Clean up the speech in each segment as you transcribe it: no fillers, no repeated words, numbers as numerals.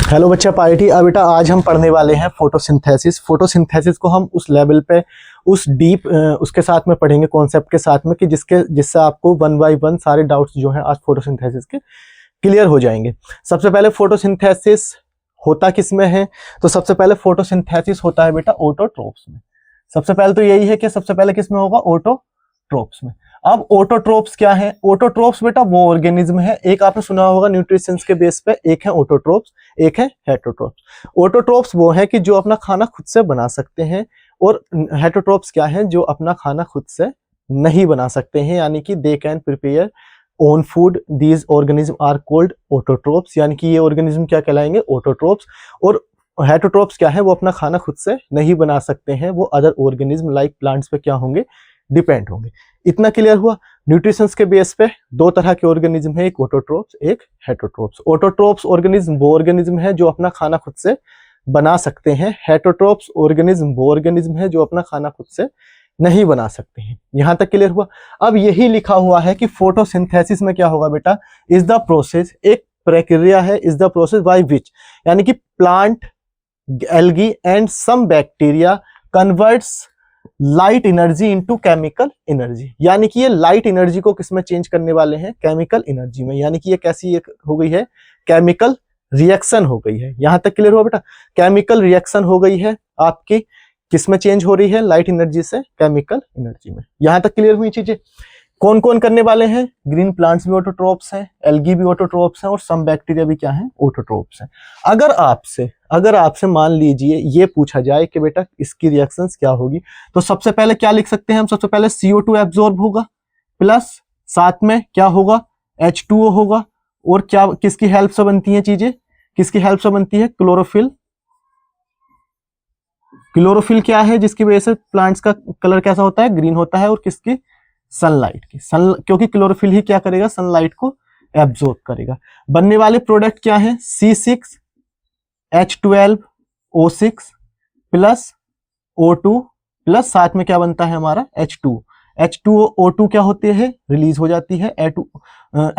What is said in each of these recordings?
Hello बच्चा party. अब बेटा आज हम पढ़ने वाले हैं फोटोसिंथेसिस। फोटोसिंथेसिस को हम उस लेवल पे उस डीप उसके साथ में पढ़ेंगे, कॉन्सेप्ट के साथ में, कि जिससे आपको वन बाय वन सारे डाउट्स जो हैं आज फोटोसिंथेसिस के क्लियर हो जाएंगे। सबसे पहले फोटोसिंथेसिस होता किस में है? तो सबसे पहले फोटोसिंथेसिस होता है बेटा ऑटोट्रोप्स में। सबसे पहले तो यही है कि सबसे पहले किस में होगा? ऑटोट्रोप्स में। अब ऑटोट्रोप्स क्या है? ऑटोट्रोप्स बेटा वो ऑर्गेनिज्म है, एक आपने सुना होगा न्यूट्रिशंस के बेस पे, एक है ऑटोट्रोप्स, एक है हेटरोट्रोप्स। ऑटोट्रोप्स वो है कि जो अपना खाना खुद से बना सकते हैं, और हेटरोट्रोप्स क्या है? जो अपना खाना खुद से नहीं बना सकते हैं, यानी कि they can prepare own food. These organism are called autotrophs, यानी कि ये ऑर्गेनिज्म क्या कहलाएंगे? ऑटोट्रोप्स। और हेटरोट्रोप्स क्या है? वो अपना खाना खुद से नहीं बना सकते हैं, वो अदर ऑर्गेनिज्म लाइक प्लांट्स पे क्या होंगे? डिपेंड होंगे। इतना क्लियर हुआ। न्यूट्रिशंस के बेस पे दो तरह के ऑर्गेनिज्म है, एक ऑटोट्रोप्स, एक हेटरोट्रोप्स। ऑटोट्रोप्स ऑर्गेनिज्म वो ऑर्गेनिज्म है जो अपना खाना खुद से बना सकते हैं। हेटरोट्रोप्स ऑर्गेनिज्म वो ऑर्गेनिज्म है जो अपना खाना खुद से नहीं बना सकते हैं। यहां तक क्लियर हुआ। अब यही लिखा हुआ है कि फोटोसिंथेसिस में क्या होगा बेटा? इज द प्रोसेस, एक प्रक्रिया है, is the process by which, यानी कि plant, algae and some bacteria converts light energy into chemical energy. यानी कि ये लाइट एनर्जी को किसमें चेंज करने वाले हैं? केमिकल एनर्जी में। यानी कि ये कैसी एक हो गई है? केमिकल रिएक्शन हो गई है। यहां तक क्लियर हुआ बेटा? केमिकल रिएक्शन हो गई है आपकी, किसमें चेंज हो रही है? लाइट एनर्जी से केमिकल एनर्जी में। यहां तक क्लियर हुई चीजें। कौन कौन करने वाले हैं? ग्रीन प्लांट्स भी ऑटोट्रोप्स हैं, एल्गी भी ऑटोट्रोप्स हैं, और सम बैक्टीरिया भी क्या हैं? ऑटोट्रोप्स हैं। अगर आपसे मान लीजिए ये पूछा जाए कि बेटा इसकी रिएक्शंस क्या होगी, तो सबसे पहले क्या लिख सकते हैं हम? सबसे पहले CO2 एब्जॉर्ब होगा, प्लस साथ में क्या होगा? H2O होगा। और क्या किसकी हेल्प से बनती हैं चीजें? किसकी हेल्प से बनती है? क्लोरोफिल। क्लोरोफिल क्या है जिसकी वजह से प्लांट्स का कलर कैसा होता है? ग्रीन होता है। और किसकी? सनलाइट की। क्योंकि क्लोरोफिल ही क्या करेगा? सनलाइट को एब्जॉर्ब करेगा। बनने वाले प्रोडक्ट क्या है? C6H12O6 प्लस O2 प्लस साथ में क्या बनता है हमारा? H2। H2O क्या होती है? रिलीज हो जाती है।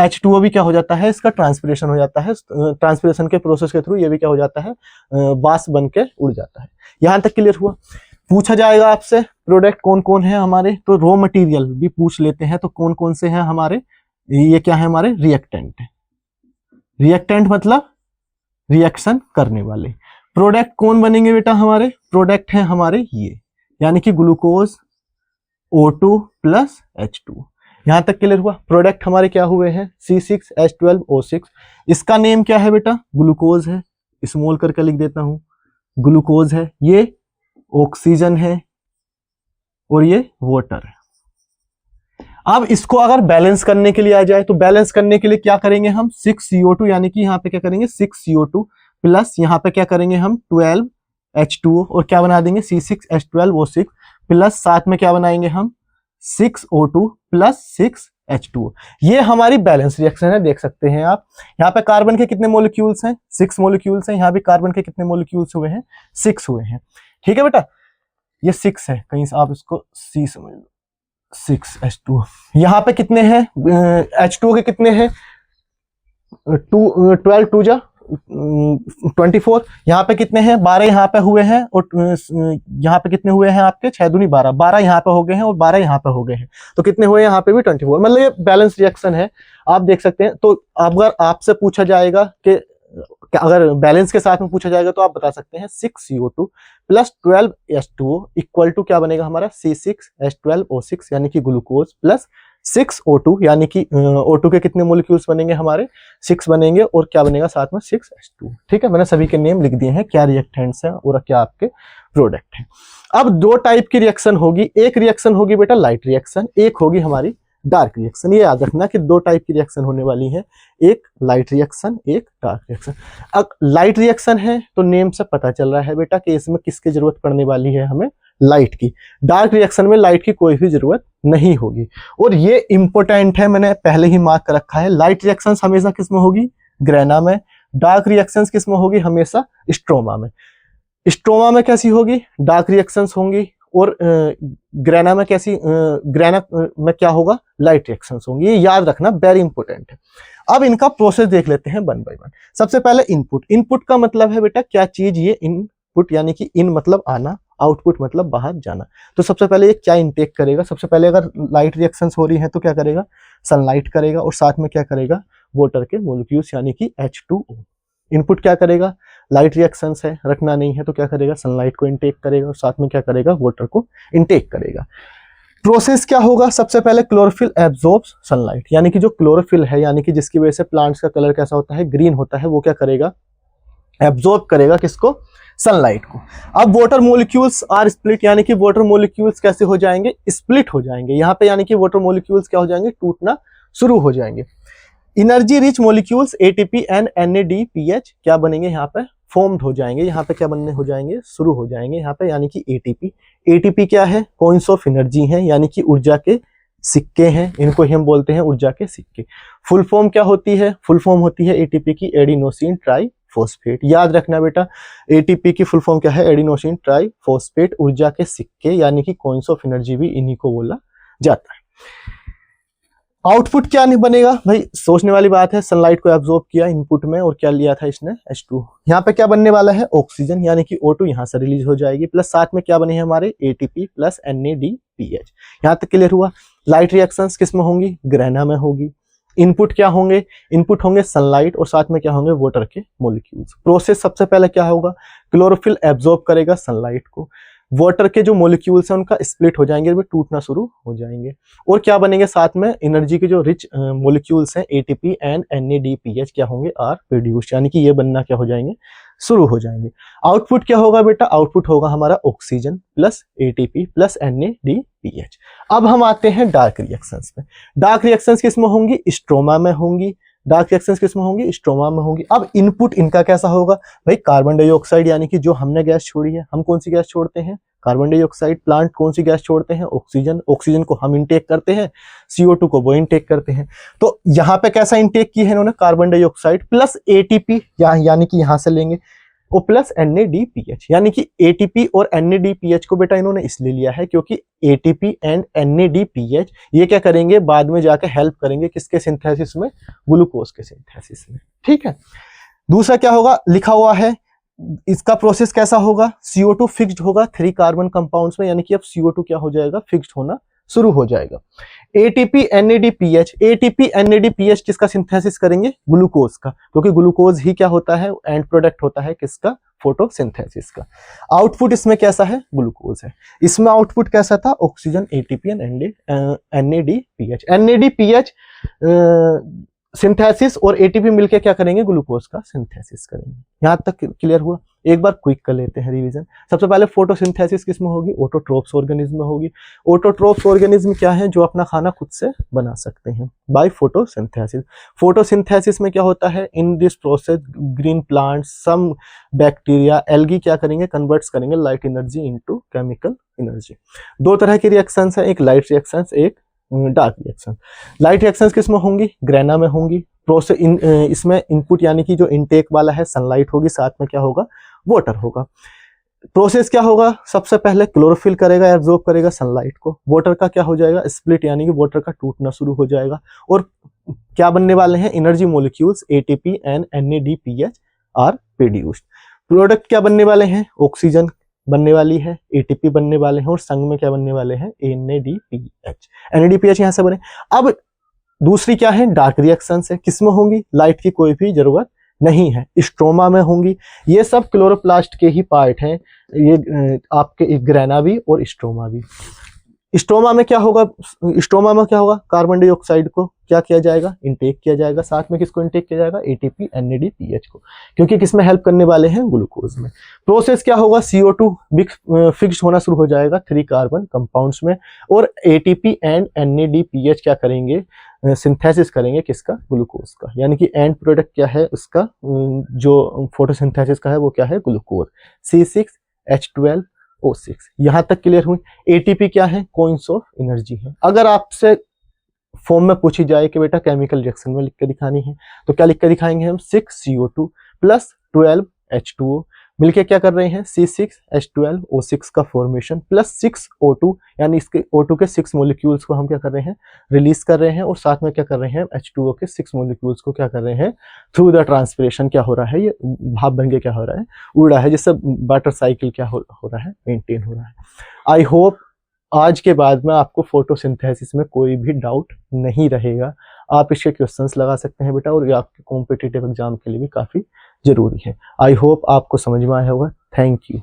H2O भी क्या हो जाता है? इसका ट्रांसपिरेशन हो जाता है। ट्रांसपिरेशन के प्रोसेस के थ्रू ये भी क्या हो जाता है? वाष्प बन के उड़ जाता है। यहां तक क्लियर हुआ। पूछा जाएगा आपसे प्रोडक्ट कौन कौन है हमारे, तो रॉ मटेरियल भी पूछ लेते हैं। तो कौन कौन से हैं हमारे? ये क्या है हमारे? रिएक्टेंट है। रिएक्टेंट मतलब रिएक्शन करने वाले। प्रोडक्ट कौन बनेंगे बेटा हमारे? प्रोडक्ट है हमारे ये, यानी कि ग्लूकोज, O2 प्लस H2। यहां तक क्लियर हुआ। प्रोडक्ट हमारे क्या हुए हैं? C6H12O6। इसका नेम क्या है बेटा? ग्लूकोज है। स्मॉल करके लिख देता हूं, ग्लूकोज है। ये ऑक्सीजन है और ये वाटर है। अब इसको अगर बैलेंस करने के लिए आ जाए, तो बैलेंस करने के लिए क्या करेंगे हम? 6CO2, यानी कि यहाँ पे क्या करेंगे? 6CO2 प्लस यहाँ पे क्या करेंगे हम? 12H2O, और क्या बना देंगे? C6H12O6 प्लस साथ में क्या बनाएंगे हम? 6O2 plus 6H2O। ये हमारी बैलेंस रिएक्शन है। देख सकते हैं आप, यहाँ पे कार्बन के कितने मोलिक्यूल्स हैं? 6 मोलिक्यूल्स हैं। यहाँ भी कार्बन के कितने मोलिक्यूल्स हुए हैं? 6 हुए हैं। ठीक है बेटा, ये 6 है, कहीं आप इसको C समझ लो। 6H2। यहाँ पे कितने हैं? H2O के कितने हैं? 12 2 जा 24। यहाँ पे कितने हैं? 12 यहाँ पे हुए हैं। और यहाँ पे कितने हुए हैं आपके? 6 दूनी 12। 12 यहाँ पे हो गए हैं और 12 यहाँ पे हो गए हैं। तो कितने हुए? यहाँ पे भी 24। मतलब ये बैलेंस रिएक्शन है, आप देख सकते हैं। तो अगर आपसे पूछा जाएगा कि अगर बैलेंस के साथ में पूछा जाएगा, तो आप बता सकते हैं 6CO2 plus 12H2O equal to क्या बनेगा हमारा? C6H12O6, यानी कि ग्लूकोज, प्लस 6O2, यानी कि O2 के कितने मोलिक्यूल्स बनेंगे हमारे? 6 बनेंगे। और क्या बनेगा साथ में? 6H2। ठीक है, मैंने सभी के नेम लिख दिए हैं, क्या रिएक्टेंट्स हैं और क्या आपके प्रोडक्ट हैं। अब दो टाइप की रिएक्शन होगी। एक रिएक्शन होगी बेटा लाइट रिएक्शन, एक होगी हमारी डार्क रिएक्शन। ये याद रखना कि दो टाइप की रिएक्शन होने वाली है, एक लाइट रिएक्शन, एक डार्क रिएक्शन। अब लाइट रिएक्शन है तो नेम से पता चल रहा है बेटा कि इसमें किसकी जरूरत पड़ने वाली है? हमें लाइट की। डार्क रिएक्शन में लाइट की कोई भी जरूरत नहीं होगी। और ये इंपॉर्टेंट है, मैंने पहले ही मार्क कर रखा है। लाइट रिएक्शन हमेशा किसमें होगी? ग्रेना में। डार्क रिएक्शन किसमें होगी? हमेशा स्ट्रोमा में। स्ट्रोमा में कैसी होगी? डार्क रिएक्शंस होंगी। और ग्रेना में ग्रेना में क्या होगा, लाइट रिएक्शंस होंगी। ये याद रखना, वेरी इंपॉर्टेंट है। अब इनका प्रोसेस देख लेते हैं वन बाय वन। सबसे पहले इनपुट। इनपुट का मतलब है बेटा क्या चीज, ये इनपुट यानी कि इन मतलब आना, आउटपुट मतलब बाहर जाना। तो सबसे पहले ये क्या इनटेक करेगा, सबसे पहले अगर लाइट रिएक्शंस हो रही है तो क्या करेगा, सनलाइट करेगा, और साथ में क्या करेगा, वाटर के मोलिक्यूल्स यानी कि H2O। इनपुट क्या करेगा, लाइट रिएक्शंस है, रखना नहीं है, तो क्या करेगा, सनलाइट को इनटेक करेगा, और साथ में क्या करेगा, वाटर को इनटेक करेगा। प्रोसेस क्या होगा, सबसे पहले क्लोरोफिल एब्जॉर्ब्स सनलाइट, यानी कि जो क्लोरोफिल है, यानी कि जिसकी वजह से प्लांट्स का कलर कैसा होता है, ग्रीन होता है, वो क्या करेगा, एब्जॉर्ब करेगा किसको, सनलाइट को। अब वाटर मॉलिक्यूल्स आर स्प्लिट, यानी कि वाटर मॉलिक्यूल्स कैसे हो जाएंगे, स्प्लिट हो जाएंगे यहाँ पे, यानी कि वाटर मॉलिक्यूल्स क्या हो जाएंगे, टूटना शुरू हो जाएंगे। Energy rich molecules ATP and NADPH क्या बनेंगे, यहाँ पे फॉर्म्ड हो जाएंगे, यहाँ पे क्या बनने हो जाएंगे, शुरू हो जाएंगे यहाँ पे, यानी कि एटीपी। एटीपी क्या है, कॉइंस ऑफ एनर्जी है, यानी कि ऊर्जा के सिक्के हैं, इनको ही हम बोलते हैं ऊर्जा के सिक्के। फुल फॉर्म क्या होती है, फुल फॉर्म होती है एटीपी की एडिनोसिन ट्राइफॉस्फेट। याद रखना बेटा, एटीपी की फुल फॉर्म क्या है, एडिनोसिन ट्राइफॉस्फेट। ऊर्जा के सिक्के यानी कि कॉइंस ऑफ एनर्जी भी इन्हीं को बोला जाता है। आउटपुट क्या नहीं बनेगा भाई, सोचने वाली बात है, सनलाइट को एब्जॉर्ब किया इनपुट में और क्या लिया था इसने, H2। यहाँ पे क्या बनने वाला है, ऑक्सीजन यानी कि O2 यहाँ से रिलीज हो जाएगी, प्लस साथ में क्या बने हैं हमारे ATP प्लस NADPH। यहाँ तक क्लियर हुआ। लाइट रिएक्शंस किस में होंगी, ग्रेना में होगी। इनपुट क्या होंगे, इनपुट होंगे सनलाइट और साथ में क्या होंगे, वाटर के मॉलिक्यूल्स। प्रोसेस सबसे पहले क्या होगा, क्लोरोफिल एब्जॉर्ब करेगा सनलाइट को, वाटर के जो मॉलिक्यूल्स हैं उनका स्प्लिट हो जाएंगे, वे टूटना शुरू हो जाएंगे, और क्या बनेंगे साथ में, एनर्जी के जो रिच मॉलिक्यूल्स हैं ATP एंड NADPH क्या होंगे, आर प्रोड्यूस्ड, यानी कि ये बनना क्या हो जाएंगे, शुरू हो जाएंगे। आउटपुट क्या होगा बेटा, आउटपुट होगा हमारा oxygen plus ATP plus NADPH। अब हम आते हैं डार्क रिएक्शंस पे। डार्क रिएक्शंस किस में होंगी, स्ट्रोमा में होंगी। डार्क रिएक्शंस किस में होंगी, स्ट्रोमा में होंगी। अब इनपुट इनका कैसा होगा भाई, कार्बन डाइऑक्साइड, यानी कि जो हमने गैस छोड़ी है, हम कौन सी गैस छोड़ते हैं, कार्बन डाइऑक्साइड। प्लांट कौन सी गैस छोड़ते हैं, ऑक्सीजन। ऑक्सीजन को हम इनटेक करते हैं, CO2 को वो इनटेक करते हैं। तो यहाँ पे कैसा इनटेक किया है इन्होंने, कार्बन डाइऑक्साइड प्लस ATP, यानी कि यहां से लेंगे, और प्लस NADPH, यानी कि ATP और NADPH को बेटा इन्होंने इसलिए लिया है क्योंकि ATP एंड NADPH ये क्या करेंगे, बाद में जाके हेल्प करेंगे किसके सिंथेसिस में, ग्लूकोज के सिंथेसिस में। ठीक है। दूसरा क्या होगा, लिखा हुआ है इसका प्रोसेस कैसा होगा, CO2 फिक्स्ड होगा 3 कार्बन कंपाउंड्स में, यानी कि अब CO2 क्या हो जाएगा, फिक्स्ड होना शुरू हो जाएगा। ATP NADPH, ATP NADPH किसका सिंथेसिस करेंगे, ग्लूकोज का, क्योंकि ग्लूकोज ही क्या होता है, एंड प्रोडक्ट होता है किसका, फोटोसिंथेसिस का। आउटपुट इसमें कैसा है, ग्लूकोज है। इसमें आउटपुट कैसा था, oxygen, ATP and NADPH। NADPH synthesis और ATP मिलके क्या करेंगे, ग्लूकोज का सिंथेसिस करेंगे। यहां तक क्लियर हुआ। एक बार क्विक कर लेते हैं रिवीजन। सबसे पहले फोटोसिंथेसिस किस में होगी, ऑटोट्रोप्स ऑर्गेनिज्म में होगी। ऑटोट्रोप्स ऑर्गेनिज्म क्या है, जो अपना खाना खुद से बना सकते हैं बाय फोटोसिंथेसिस। फोटोसिंथेसिस में क्या होता है, in this process green plants, some bacteria, algae क्या करेंगे, कन्वर्ट्स करेंगे light energy into chemical energy. दो तरह की रिएक्शंस है, एक लाइट रिएक्शंस, एक डार्क रिएक्शन। लाइट रिएक्शंस किस में होंगी, ग्रेना में होंगी। प्रोसेस इसमें इनपुट यानी कि जो इनटेक वाला है सनलाइट होगी, साथ में क्या होगा, वाटर होगा। प्रोसेस क्या होगा, सबसे पहले क्लोरोफिल करेगा, एब्जॉर्ब करेगा सनलाइट को। वाटर का क्या हो जाएगा, स्प्लिट, यानी कि वाटर का टूटना शुरू हो जाएगा, और क्या बनने वाले हैं, energy molecules ATP and NADPH are produced. Product क्या बनने वाले हैं, ऑक्सीजन बनने वाली है, ATP बनने वाले हैं, और संग में क्या बनने वाले हैं, NADPH यहाँ से बने। अब दूसरी क्या है, डार्क रिएक्शन है, किसमें होंगी, लाइट की कोई भी जरूरत नहीं है, स्ट्रोमा में होंगी। ये सब क्लोरोप्लास्ट के ही पार्ट हैं, ये आपके ग्रेना भी और स्ट्रोमा भी। स्ट्रोमा में क्या होगा, स्ट्रोमा में क्या होगा, कार्बन डाइऑक्साइड को क्या किया जाएगा, इनटेक किया जाएगा, साथ में किसको इनटेक किया जाएगा, ATP NADPH को, क्योंकि किसमें हेल्प करने वाले हैं, ग्लूकोज में। प्रोसेस क्या होगा, CO2 फिक्स्ड होना शुरू हो जाएगा 3 कार्बन कंपाउंड्स में, और ATP एंड NADPH क्या करेंगे, सिंथेसिस करेंगे किसका, ग्लूकोज का, यानी कि एंड प्रोडक्ट क्या है उसका, जो फोटोसिंथेसिस का है वो क्या है, ग्लूकोज, C6H12O6। यहां तक क्लियर हुई। ATP क्या है, कॉइंस ऑफ एनर्जी है। अगर आपसे फॉर्म में पूछी जाए कि बेटा केमिकल रिएक्शन में लिख के दिखानी है, तो क्या लिख के दिखाएंगे हम, 6CO2 प्लस 12H2O मिलके क्या कर रहे हैं, C6H12O6 का फॉर्मेशन प्लस 6O2, यानी इसके O2 के 6 मॉलिक्यूल्स को हम क्या कर रहे हैं, रिलीज कर रहे हैं, और साथ में क्या कर रहे हैं, H2O के 6 मॉलिक्यूल्स को क्या कर रहे हैं, थ्रू द ट्रांसपिरेशन क्या हो रहा है, ये भाप बन के क्या हो रहा है, उड़ रहा है, जिससे वाटर साइकिल क्या हो रहा है, मेंटेन हो रहा है। आई होप आज के बाद में आपको फोटोसिंथेसिस में कोई भी डाउट नहीं रहेगा। आप इसके क्वेश्चंस लगा सकते हैं बेटा, और ये आपके कॉम्पिटिटिव एग्जाम के लिए भी काफ़ी ज़रूरी है। आई होप आपको समझ में आया होगा। Thank you.